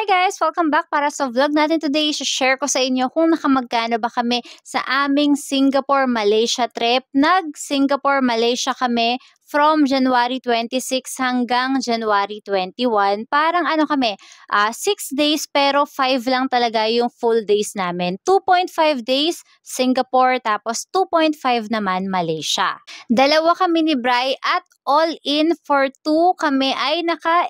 guys! Welcome back para sa vlog natin today. I-share ko sa inyo kung nakamagkano ba kami sa aming Singapore-Malaysia trip. Nag-Singapore, Malaysia kami from January 26 hanggang January 21. Parang ano kami, 6 days pero 5 lang talaga yung full days namin. 2.5 days Singapore tapos 2.5 naman Malaysia. Dalawa kami ni Bri at all in for 2 kami ay naka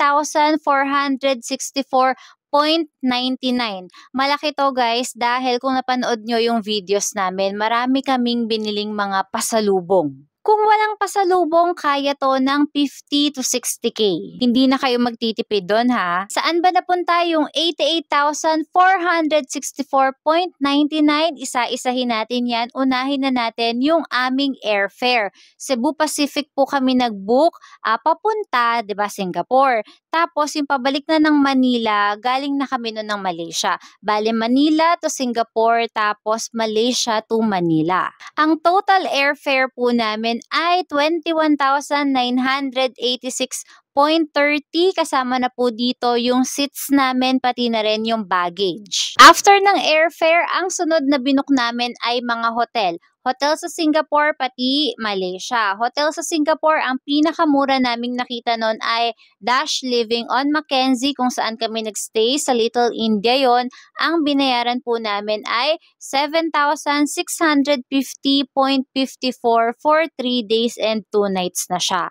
88,464.99. Malaki to guys dahil kung napanood nyo yung videos namin, marami kaming biniling mga pasalubong. Kung walang pasalubong, kaya to ng 50 to 60k. Hindi na kayo magtitipid doon ha. Saan ba napunta yung 88,464.99? Isa-isahin natin yan. Unahin na natin yung aming airfare. Cebu Pacific po kami nag-book papunta, 'di ba, Singapore. Tapos yung pabalik na ng Manila, galing na kami noon ng Malaysia. Bale Manila to Singapore tapos Malaysia to Manila. Ang total airfare po namin ay 21,986.30 kasama na po dito yung seats namin pati na rin yung baggage. After ng airfare, ang sunod na binook namin ay mga hotel. Hotel sa Singapore pati Malaysia. Hotel sa Singapore, ang pinakamura naming nakita noon ay Dash Living on Mackenzie kung saan kami nagstay sa Little India yon. Ang binayaran po namin ay 7,650.54 for 3 days and 2 nights na siya.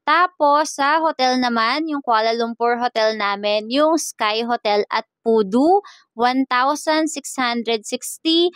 Tapos sa hotel naman, yung Kuala Lumpur hotel namin, yung Sky Hotel at Pudu, 1,660.31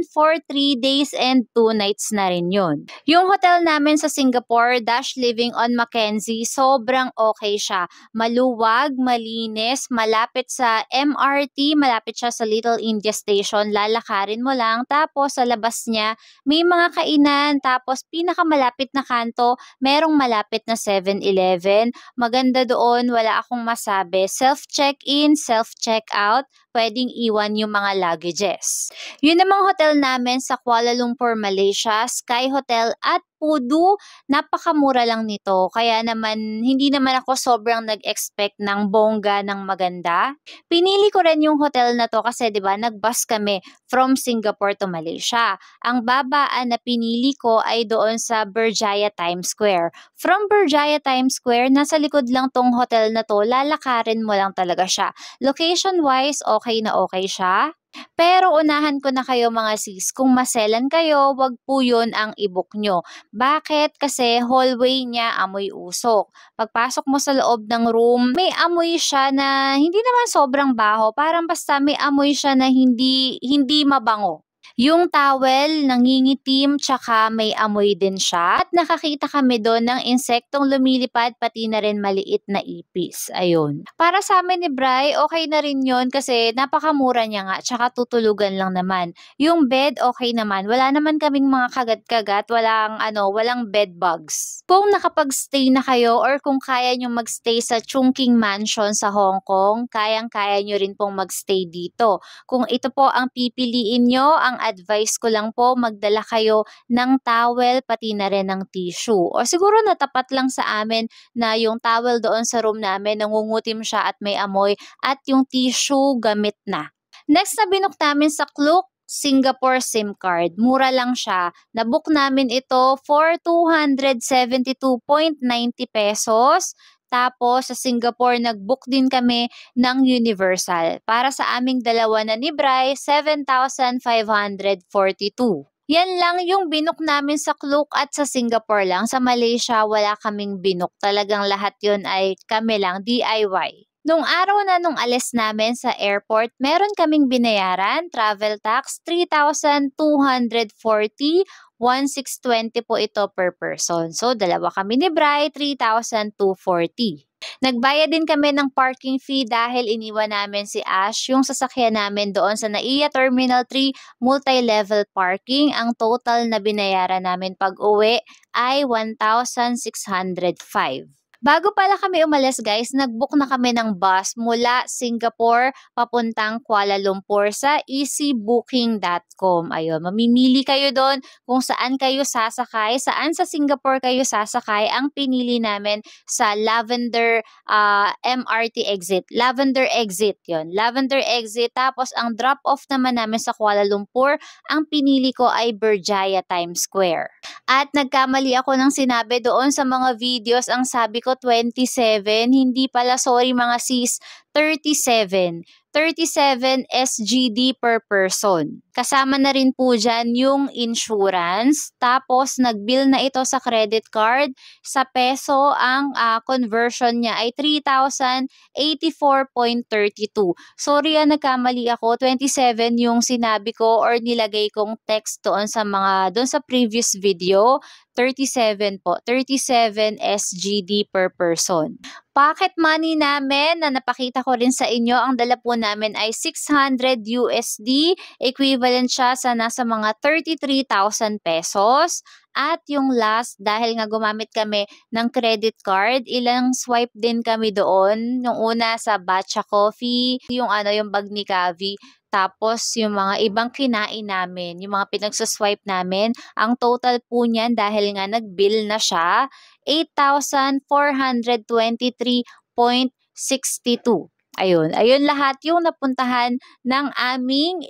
for 3 days and 2 nights na rin yun. Yung hotel namin sa Singapore, Dash Living on Mackenzie, sobrang okay siya. Maluwag, malinis, malapit sa MRT, malapit siya sa Little India Station, lalakarin mo lang. Tapos sa labas niya, may mga kainan. Tapos pinakamalapit na kanto, merong malapit na 7-Eleven. Maganda doon, wala akong masabi. Self-check-in, self-check-out, pwedeng iwan yung mga luggages. Yun namang hotel namin sa Kuala Lumpur, Malaysia, Sky Hotel at Pudu, napakamura lang nito. Kaya naman, hindi naman ako sobrang nag-expect ng bongga ng maganda. Pinili ko rin yung hotel na to kasi 'di ba nag-bus kami from Singapore to Malaysia. Ang babaan na pinili ko ay doon sa Berjaya Times Square. From Berjaya Times Square, nasa likod lang tong hotel na to, lalakarin mo lang talaga siya. Location-wise, okay na okay siya. Pero unahan ko na kayo mga sis, kung maselan kayo, wag po yun ang i-book nyo. Bakit? Kasi hallway niya amoy usok. Pagpasok mo sa loob ng room, may amoy siya na hindi naman sobrang baho, parang basta may amoy siya na hindi mabango. Yung towel, nangingitim, tsaka may amoy din siya. At nakakita kami doon ng insektong lumilipad, pati na rin maliit na ipis. Ayun. Para sa amin ni Bri, okay na rin yun kasi napakamura niya nga, tsaka tutulugan lang naman. Yung bed, okay naman. Wala naman kaming mga kagat-kagat, walang bed bugs. Kung nakapag-stay na kayo or kung kaya nyo mag-stay sa Chungking Mansion sa Hong Kong, kayang-kaya nyo rin pong mag-stay dito. Kung ito po ang pipiliin nyo, ang advice ko lang po, magdala kayo ng towel pati na rin ng tissue. O siguro natapat lang sa amin na yung towel doon sa room namin, nangungutim siya at may amoy at yung tissue gamit na. Next na binook namin sa Klook, Singapore SIM card. Mura lang siya. Nabook namin ito for 272.90 pesos. Tapos, sa Singapore, nag-book din kami ng Universal. Para sa aming dalawa na ni Bri, 7,542. Yan lang yung binook namin sa Klook at sa Singapore lang. Sa Malaysia, wala kaming binook. Talagang lahat yun ay kami lang, DIY. Nung araw na nung alis namin sa airport, meron kaming binayaran, travel tax, 3,240, 1,620 po ito per person. So, dalawa kami ni Bri, 3,240. Nagbayad din kami ng parking fee dahil iniwan namin si Ash yung sasakyan namin doon sa NAIA Terminal 3 multi-level parking. Ang total na binayaran namin pag-uwi ay 1,605. Bago pala kami umalis guys, nag-book na kami ng bus mula Singapore papuntang Kuala Lumpur sa easybooking.com. Ayun, mamimili kayo doon kung saan kayo sasakay, saan sa Singapore kayo sasakay. Ang pinili namin sa Lavender MRT exit. Lavender exit yon, Lavender exit. Tapos ang drop-off naman namin sa Kuala Lumpur, ang pinili ko ay Berjaya Times Square. At nagkamali ako ng sinabi doon sa mga videos, ang sabi ko 27, hindi pala, sorry mga sis, 37. 37 SGD per person. Kasama na rin po dyan yung insurance. Tapos nag-bill na ito sa credit card. Sa peso, ang conversion niya ay 3,084.32. Sorry nagkamali ako. 27 yung sinabi ko or nilagay kong text doon sa previous video. 37 po. 37 SGD per person. Pocket money namin na napakita ko rin sa inyo, ang dala po namin ay 600 USD, equivalent siya sa nasa mga 33,000 pesos. At yung last, dahil nga gumamit kami ng credit card, ilang swipe din kami doon. Yung una sa Batcha Coffee, yung bag ni Kavi. Tapos yung mga ibang kinain namin, yung mga pinagsuswipe namin, ang total po niyan dahil nga nag-bill na siya, 8,423.62. Ayun lahat yung napuntahan ng aming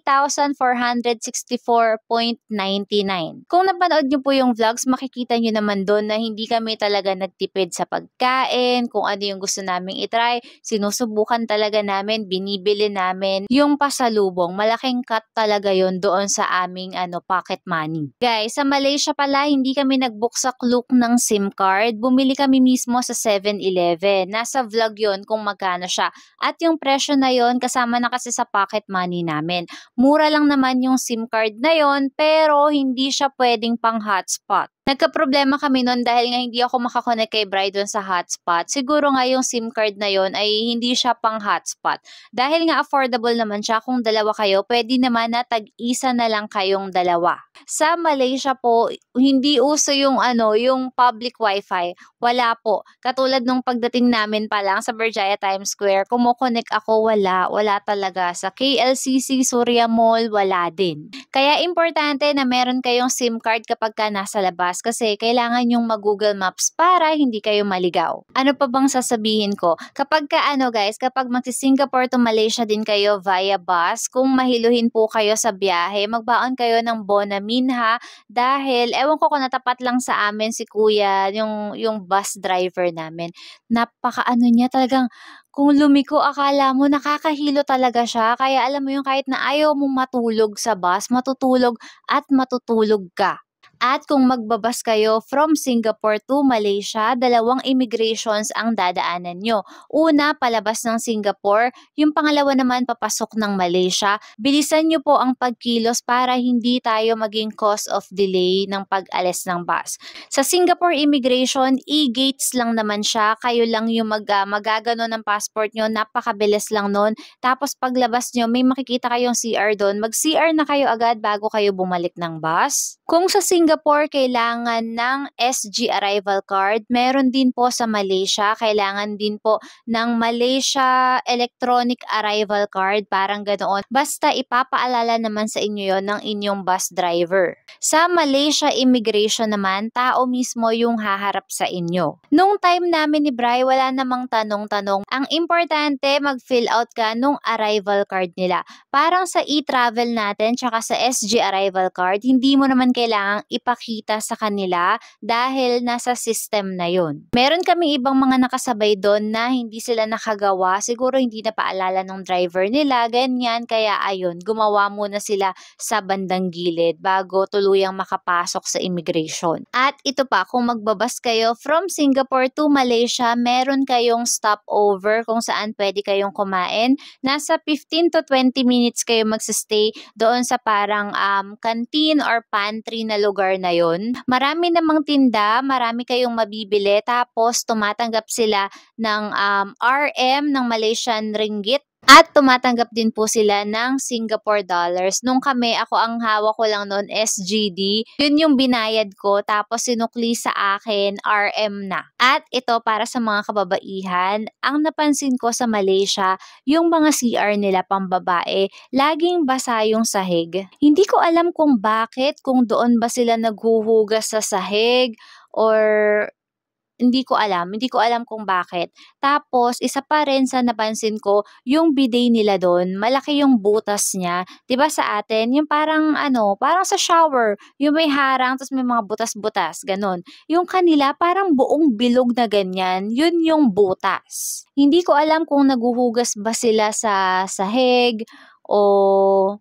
88,464.99. Kung napanood niyo po yung vlogs, makikita niyo naman doon na hindi kami talaga nagtipid sa pagkain, kung ano yung gusto naming itry, sinusubukan talaga namin, binibili namin yung pasalubong. Malaking cut talaga yon doon sa aming pocket money. Guys, sa Malaysia pala, hindi kami nag-book sa Klook ng SIM card. Bumili kami mismo sa 7-Eleven. Nasa vlog yon kung magkano siya. At yung presyo na yon kasama na kasi sa pocket money namin. Mura lang naman yung SIM card na yon pero hindi siya pwedeng pang hotspot. Nagka-problema kami noon dahil nga hindi ako makakonect kay Bri doon sa hotspot. Siguro nga yung SIM card na yon ay hindi siya pang hotspot. Dahil nga affordable naman siya, kung dalawa kayo, pwede naman na tag-isa na lang kayong dalawa. Sa Malaysia po, hindi uso yung yung public wifi. Wala po. Katulad nung pagdating namin pa lang sa Berjaya Times Square, kumokonek ako, wala talaga. Sa KLCC, Surya Mall, wala din. Kaya importante na meron kayong SIM card kapag ka nasa labas kasi kailangan yung mag-Google Maps para hindi kayo maligaw. Ano pa bang sasabihin ko? Kapag kapag magsi-Singapore to Malaysia din kayo via bus, kung mahiluhin po kayo sa biyahe, magbaon kayo ng Bonamin ha, dahil ewan ko kung natapat lang sa amin si Kuya, yung bus driver namin. Niya talagang kung lumiko akala mo nakakahilo talaga siya, kaya alam mo yung kahit na ayaw mong matulog sa bus, matutulog at matutulog ka. At kung magbabas kayo from Singapore to Malaysia, dalawang immigrations ang dadaanan nyo. Una, palabas ng Singapore. Yung pangalawa naman, papasok ng Malaysia. Bilisan nyo po ang pagkilos para hindi tayo maging cause of delay ng pag-alis ng bus. Sa Singapore immigration, e-gates lang naman siya. Kayo lang yung magagano ng passport nyo. Napakabilis lang nun. Tapos paglabas nyo, may makikita kayong CR doon. Mag-CR na kayo agad bago kayo bumalik ng bus. Kung sa Singapore, kailangan ng SG arrival card. Meron din po sa Malaysia. Kailangan din po ng Malaysia electronic arrival card. Parang ganoon. Basta ipapaalala naman sa inyo yon ng inyong bus driver. Sa Malaysia immigration naman, tao mismo yung haharap sa inyo. Nung time namin ni Bri, wala namang tanong-tanong. Ang importante, mag-fill out ka nung arrival card nila. Parang sa e-travel natin, tsaka sa SG arrival card, hindi mo naman kailangang ipakita sa kanila dahil nasa system na yun. Meron kaming ibang mga nakasabay doon na hindi sila nakagawa, siguro hindi na paalala ng driver nila, ganyan, kaya ayun, gumawa muna sila sa bandang gilid bago tuluyang makapasok sa immigration. At ito pa, kung magbabas kayo from Singapore to Malaysia, meron kayong stopover kung saan pwede kayong kumain. Nasa 15 to 20 minutes kayo magsistay doon sa parang canteen or pantry na lugar na yon. Marami namang tinda, marami kayong mabibili, tapos tumatanggap sila ng RM ng Malaysian Ringgit. At tumatanggap din po sila ng Singapore dollars. Nung ako ang hawak ko lang noon SGD, yun yung binayad ko tapos sinukli sa akin RM na. At ito para sa mga kababaihan, ang napansin ko sa Malaysia, yung mga CR nila pambabae, laging basa yung sahig. Hindi ko alam kung bakit, kung doon ba sila naghuhugas sa sahig or hindi ko alam kung bakit. Tapos isa pa rin sa napansin ko, yung bidet nila dun, malaki yung butas niya. 'Di ba sa atin, yung parang ano, parang sa shower, yung may harang tapos may mga butas-butas, gano'n. Yung kanila parang buong bilog na ganyan, yun yung butas. Hindi ko alam kung naguhugas ba sila sa sahig o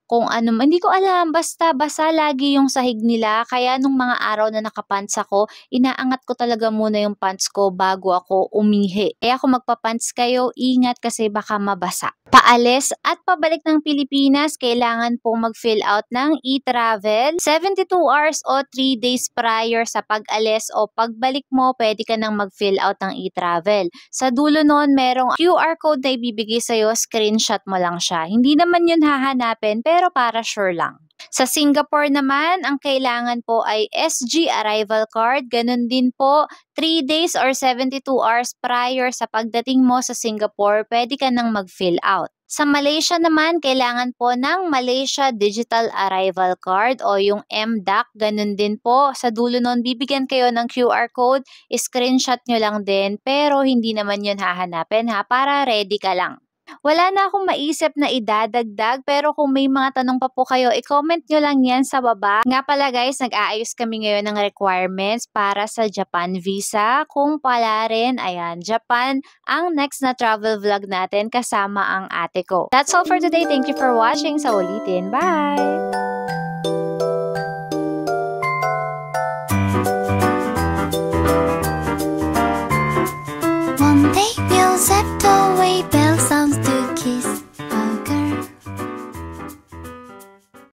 kung ano hindi ko alam basta basa lagi yung sahig nila kaya nung mga araw na naka-pants ako, inaangat ko talaga muna yung pants ko bago ako umihi. Kaya kung magpa-pants kayo, ingat kasi baka mabasa. Paalis at pabalik ng Pilipinas, kailangan pong mag-fill out ng e-travel. 72 hours o 3 days prior sa pag-alis o pagbalik mo, pwede ka nang mag-fill out ng e-travel. Sa dulo noon, merong QR code na ibibigay sa'yo, screenshot mo lang siya. Hindi naman yun hahanapin, pero para sure lang. Sa Singapore naman, ang kailangan po ay SG arrival card. Ganun din po, 3 days or 72 hours prior sa pagdating mo sa Singapore, pwede ka nang mag-fill out. Sa Malaysia naman, kailangan po ng Malaysia Digital Arrival Card o yung MDAC. Ganun din po. Sa dulo nun, bibigyan kayo ng QR code. Screenshot nyo lang din. Pero hindi naman yun hahanapin ha, para ready ka lang. Wala na akong maisip na idadagdag pero kung may mga tanong pa po kayo, i-comment nyo lang yan sa baba. Nga pala guys, nag-aayos kami ngayon ng requirements para sa Japan visa. Kung pala rin, ayan, Japan ang next na travel vlog natin kasama ang ate ko. That's all for today. Thank you for watching. Sa ulitin. Bye!